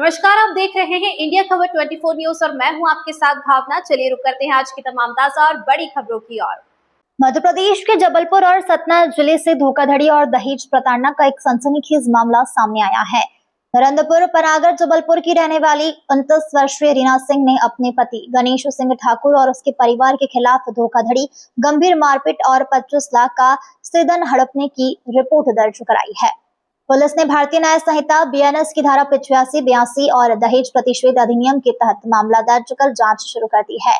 नमस्कार, आप देख रहे हैं इंडिया खबर 24 न्यूज और मैं हूं आपके साथ भावना। चलिए रुक करते हैं आज की तमाम ताजा और बड़ी खबरों की ओर। मध्य प्रदेश के जबलपुर और सतना जिले से धोखाधड़ी और दहेज प्रताड़ना का एक सनसनीखेज मामला सामने आया है। नरेंद्रपुर पनागर जबलपुर की रहने वाली 29 वर्षीय रीना सिंह ने अपने पति गणेश सिंह ठाकुर और उसके परिवार के खिलाफ धोखाधड़ी, गंभीर मारपीट और 25 लाख का स्त्रीधन हड़पने की रिपोर्ट दर्ज कराई है। पुलिस ने भारतीय न्याय संहिता बीएनएस की धारा 85, 82 और दहेज प्रतिषेध अधिनियम के तहत मामला दर्ज कर जांच शुरू कर दी है।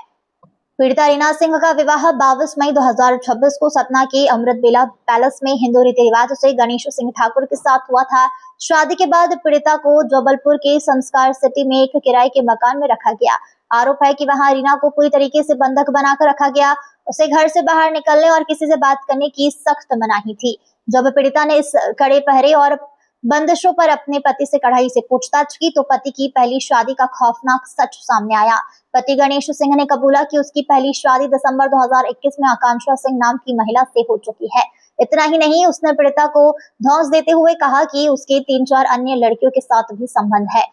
पीड़िता रीना सिंह का विवाह 22 मई 2026 को सतना के अमृत बेला पैलेस में हिंदू रीति रिवाज से गणेश सिंह ठाकुर के साथ हुआ था। शादी के बाद पीड़िता को जबलपुर के संस्कार सिटी में एक किराए के मकान में रखा गया। आरोप है कि वहां रीना को पूरी तरीके से बंधक बनाकर रखा गया। उसे घर से बाहर निकलने और किसी से बात करने की सख्त मनाही थी। जब पीड़िता ने इस कड़े पहरे और बंदिशों पर अपने पति से कड़ाई से पूछताछ की तो पति की पहली शादी का खौफनाक सच सामने आया। पति गणेश सिंह ने कबूला कि उसकी पहली शादी दिसंबर 2021 में आकांक्षा सिंह नाम की महिला से हो चुकी है। इतना ही नहीं, उसने पीड़िता को धौंस देते हुए कहा कि उसके 3-4 अन्य लड़कियों के साथ भी संबंध है।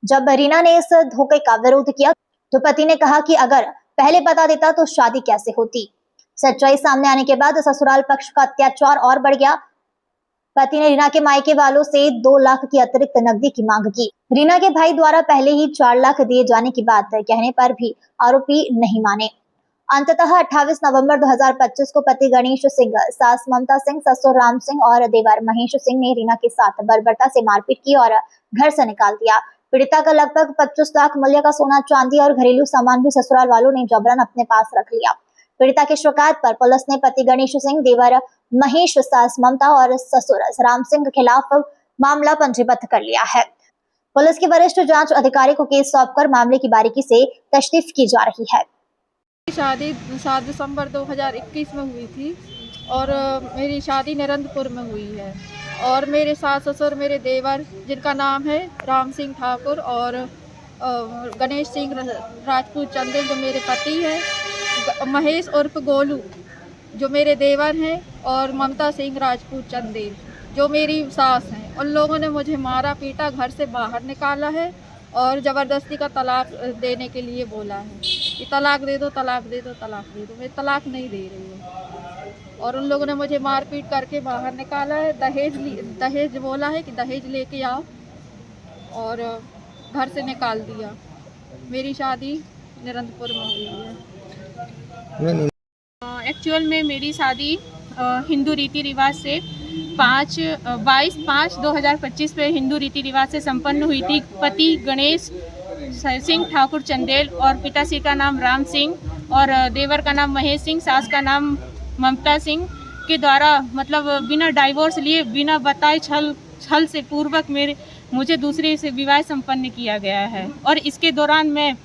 जब रीना ने इस धोखे का विरोध किया तो पति ने कहा कि अगर पहले बता देता तो शादी कैसे होती। सच्चाई सामने आने के बाद ससुराल पक्ष का अत्याचार और बढ़ गया। पति ने रीना के मायके वालों से 2 लाख की अतिरिक्त नकदी की मांग की। रीना के भाई द्वारा पहले ही 4 लाख दिए जाने की बात कहने पर भी आरोपी नहीं माने। अंततः 28 नवंबर 2025 को पति गणेश सिंह, सास ममता सिंह, ससुर राम सिंह और देवर महेश सिंह ने रीना के साथ बर्बरता से मारपीट की और घर से निकाल दिया। पीड़िता का लगभग 25 लाख मूल्य का सोना, चांदी और घरेलू सामान भी ससुराल वालों ने जबरन अपने पास रख लिया। पीड़िता की शिकायत पर पुलिस ने पति गणेश सिंह, देवर महेश, सास ममता और ससुर राम सिंह के खिलाफ मामला पंजीबद्ध कर लिया है। पुलिस के वरिष्ठ जांच अधिकारी को केस सौंपकर मामले की बारीकी से तफ्तीश की जा रही है। शादी 7 दिसंबर 2021 में हुई थी और मेरी शादी नरेंद्रपुर में हुई है और मेरे सास ससुर, मेरे देवर जिनका नाम है राम सिंह ठाकुर और गणेश सिंह राजपूत चंदेल जो मेरे पति हैं, महेश उर्फ गोलू जो मेरे देवर हैं और ममता सिंह राजपूत चंदेल जो मेरी सास हैं। उन लोगों ने मुझे मारा पीटा, घर से बाहर निकाला है और ज़बरदस्ती का तलाक देने के लिए बोला है कि तलाक दे दो, तलाक दे दो, तलाक दे दो। मैं तलाक नहीं दे रही हूँ और उन लोगों ने मुझे मारपीट करके बाहर निकाला है। दहेज बोला है कि दहेज लेके आओ और घर से निकाल दिया। मेरी शादी नरेंद्रपुर में हुई है। एक्चुअल में मेरी शादी हिंदू रीति रिवाज से 22/5/2025 पे हिंदू रीति रिवाज से संपन्न हुई थी। पति गणेश सिंह ठाकुर चंदेल और पिताश्री का नाम राम सिंह और देवर का नाम महेश सिंह, सास का नाम ममता सिंह के द्वारा मतलब बिना डाइवोर्स लिए, बिना बताए छल से पूर्वक मुझे दूसरे से विवाह संपन्न किया गया है। और इसके दौरान मैं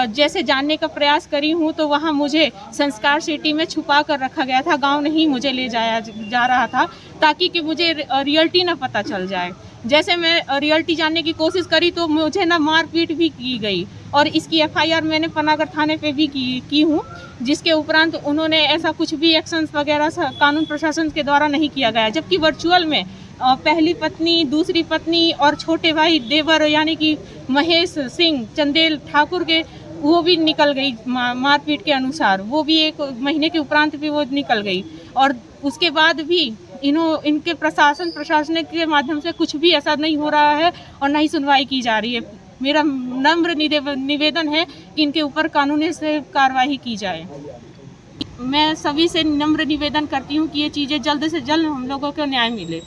जैसे जानने का प्रयास करी हूँ तो वहाँ मुझे संस्कार सिटी में छुपा कर रखा गया था। गांव नहीं मुझे ले जाया जा रहा था ताकि कि मुझे रियलिटी ना पता चल जाए। जैसे मैं रियलिटी जानने की कोशिश करी तो मुझे ना मारपीट भी की गई और इसकी एफआईआर मैंने पनागर थाने पे भी की हूँ, जिसके उपरांत उन्होंने ऐसा कुछ भी एक्शंस वगैरह कानून प्रशासन के द्वारा नहीं किया गया। जबकि वर्चुअल में पहली पत्नी, दूसरी पत्नी और छोटे भाई देवर यानी कि महेश सिंह चंदेल ठाकुर के वो भी निकल गई मारपीट के अनुसार। वो भी 1 महीने के उपरांत भी वो निकल गई और उसके बाद भी इनके प्रशासन के माध्यम से कुछ भी ऐसा नहीं हो रहा है और ना ही सुनवाई की जा रही है। मेरा नम्र निवेदन है कि इनके ऊपर कानूनी से कार्रवाई की जाए। मैं सभी से नम्र निवेदन करती हूँ कि ये चीज़ें जल्द से जल्द हम लोगों को न्याय मिले।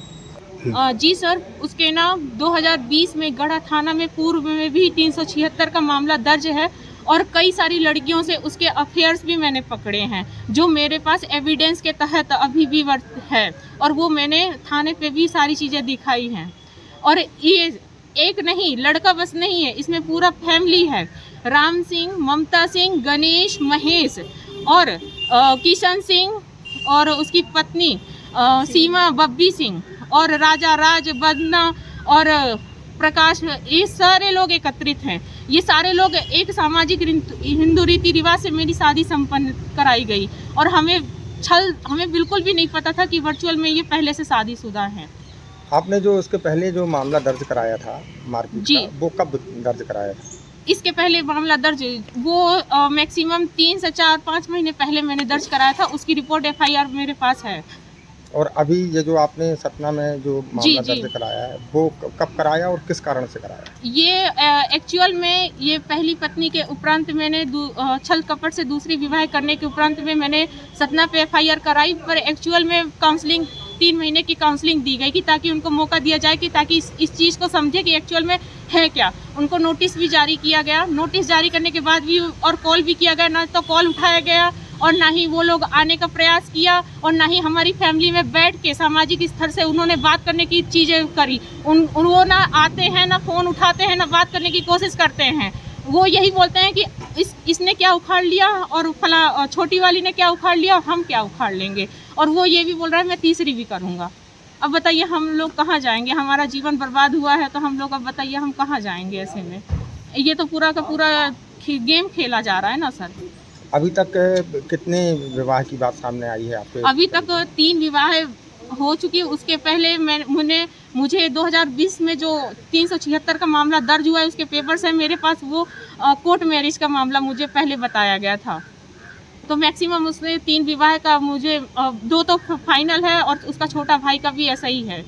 जी सर, उसके नाम 2020 में गढ़ा थाना में पूर्व में भी 376 का मामला दर्ज है और कई सारी लड़कियों से उसके अफेयर्स भी मैंने पकड़े हैं जो मेरे पास एविडेंस के तहत अभी भी है और वो मैंने थाने पे भी सारी चीज़ें दिखाई हैं। और ये एक नहीं, लड़का बस नहीं है, इसमें पूरा फैमिली है। राम सिंह, ममता सिंह, गणेश, महेश और किशन सिंह और उसकी पत्नी सीमा बब्बी सिंह और राजा राज बदना और प्रकाश, ये सारे लोग एकत्रित हैं। ये सारे लोग एक सामाजिक हिंदू रीति रिवाज से मेरी शादी संपन्न कराई गई और हमें बिल्कुल भी नहीं पता था कि वर्चुअल में ये पहले से शादीशुदा हैं। आपने जो उसके पहले जो मामला दर्ज कराया था मारपीट जी। का, वो कब दर्ज कराया था? इसके पहले मामला दर्ज वो मैक्सिमम 3 से 4-5 महीने पहले मैंने दर्ज कराया था। उसकी रिपोर्ट FIR मेरे पास है। और अभी ये जो आपने सतना में जो मामला जी। दर्ज कराया है वो कब कराया और किस कारण से कराया? ये एक्चुअल में ये पहली पत्नी के उपरांत मैंने छल कपट से दूसरी विवाह करने के उपरांत में मैंने सतना पे FIR कराई, पर एक्चुअल में काउंसलिंग 3 महीने की काउंसलिंग दी गई कि ताकि उनको मौका दिया जाए कि ताकि इस चीज़ को समझे कि एक्चुअल में है क्या। उनको नोटिस भी जारी किया गया। नोटिस जारी करने के बाद भी और कॉल भी किया गया, ना तो कॉल उठाया गया और ना ही वो लोग आने का प्रयास किया और ना ही हमारी फैमिली में बैठ के सामाजिक स्तर से उन्होंने बात करने की चीज़ें करी। वो ना आते हैं, ना फ़ोन उठाते हैं, ना बात करने की कोशिश करते हैं। वो यही बोलते हैं कि इसने क्या उखाड़ लिया और फला छोटी वाली ने क्या उखाड़ लिया और हम क्या उखाड़ लेंगे। और वो ये भी बोल रहा है मैं तीसरी भी करूँगा। अब बताइए हम लोग कहाँ जाएंगे? हमारा जीवन बर्बाद हुआ है तो हम लोग अब बताइए हम कहाँ जाएंगे ऐसे में? ये तो पूरा का पूरा गेम खेला जा रहा है ना सर। अभी तक कितने विवाह की बात सामने आई है आपके? अभी तक 3 विवाह हो चुकी है। उसके पहले मुझे 2020 में जो 376 का मामला दर्ज हुआ है उसके पेपर्स हैं मेरे पास। वो कोर्ट मैरिज का मामला मुझे पहले बताया गया था। तो मैक्सिमम उसमें 3 विवाह का मुझे 2 तो फाइनल है और उसका छोटा भाई का भी ऐसा ही है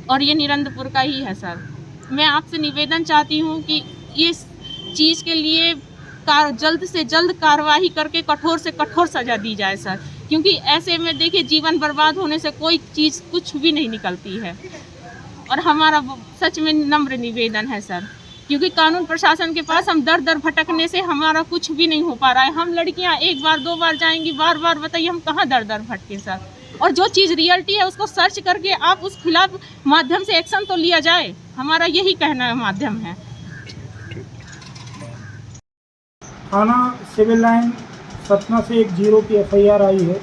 और ये निरंदपुर का ही है सर। मैं आपसे निवेदन चाहती हूँ कि इस चीज़ के लिए जल्द से जल्द कार्रवाई करके कठोर से कठोर सज़ा दी जाए सर, क्योंकि ऐसे में देखिए जीवन बर्बाद होने से कोई चीज़ कुछ भी नहीं निकलती है। और हमारा सच में नम्र निवेदन है सर, क्योंकि कानून प्रशासन के पास हम दर दर भटकने से हमारा कुछ भी नहीं हो पा रहा है। हम लड़कियां 1 बार 2 बार जाएंगी, बार बार बताइए हम कहाँ दर दर भटके सर। और जो चीज़ रियलिटी है उसको सर्च करके आप उस खिलाफ माध्यम से एक्शन तो लिया जाए, हमारा यही कहना है माध्यम है। थाना सिविल लाइन सतना से एक 0 की FIR आई है।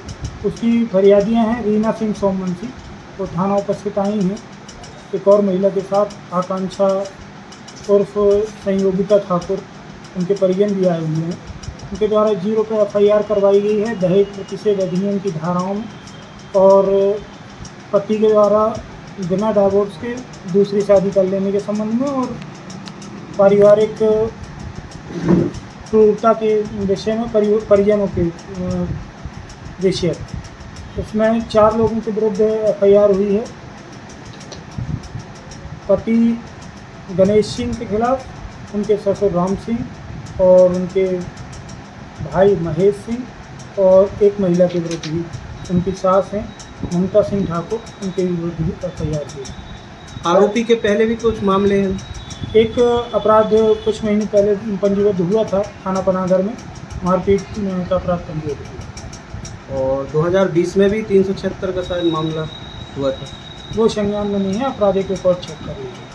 उसकी फरियादियाँ हैं रीना सिंह सोमवंशी, वो थाना उपस्थित आई हैं एक और महिला के साथ आकांक्षा उर्फ संयोगिता ठाकुर, उनके परिजन भी आए हुए हैं। उनके द्वारा 0 पे FIR करवाई गई है दहेज प्रतिषेध अधिनियम की धाराओं में और पति के द्वारा बिना डाइवोर्स के दूसरी शादी कर लेने के संबंध में और पारिवारिक क्रूरता के विषय में परिजनों के विषय। उसमें 4 लोगों के विरुद्ध FIR हुई है। पति गणेश सिंह के खिलाफ, उनके ससुर राम सिंह और उनके भाई महेश सिंह और एक महिला के विरुद्ध भी, उनकी सास हैं ममता सिंह ठाकुर, उनके विरुद्ध भी FIR हुई। आरोपी के पहले भी कुछ मामले हैं? एक अपराध कुछ महीने पहले पंजीबद्ध हुआ था थाना पनागर में, मारपीट का अपराध पंजीबद्ध हुआ। और 2020 में भी 376 का शायद मामला हुआ था। वो संज्ञान में नहीं है, आपराधिक रिकॉर्ड चेक कर लीजिए।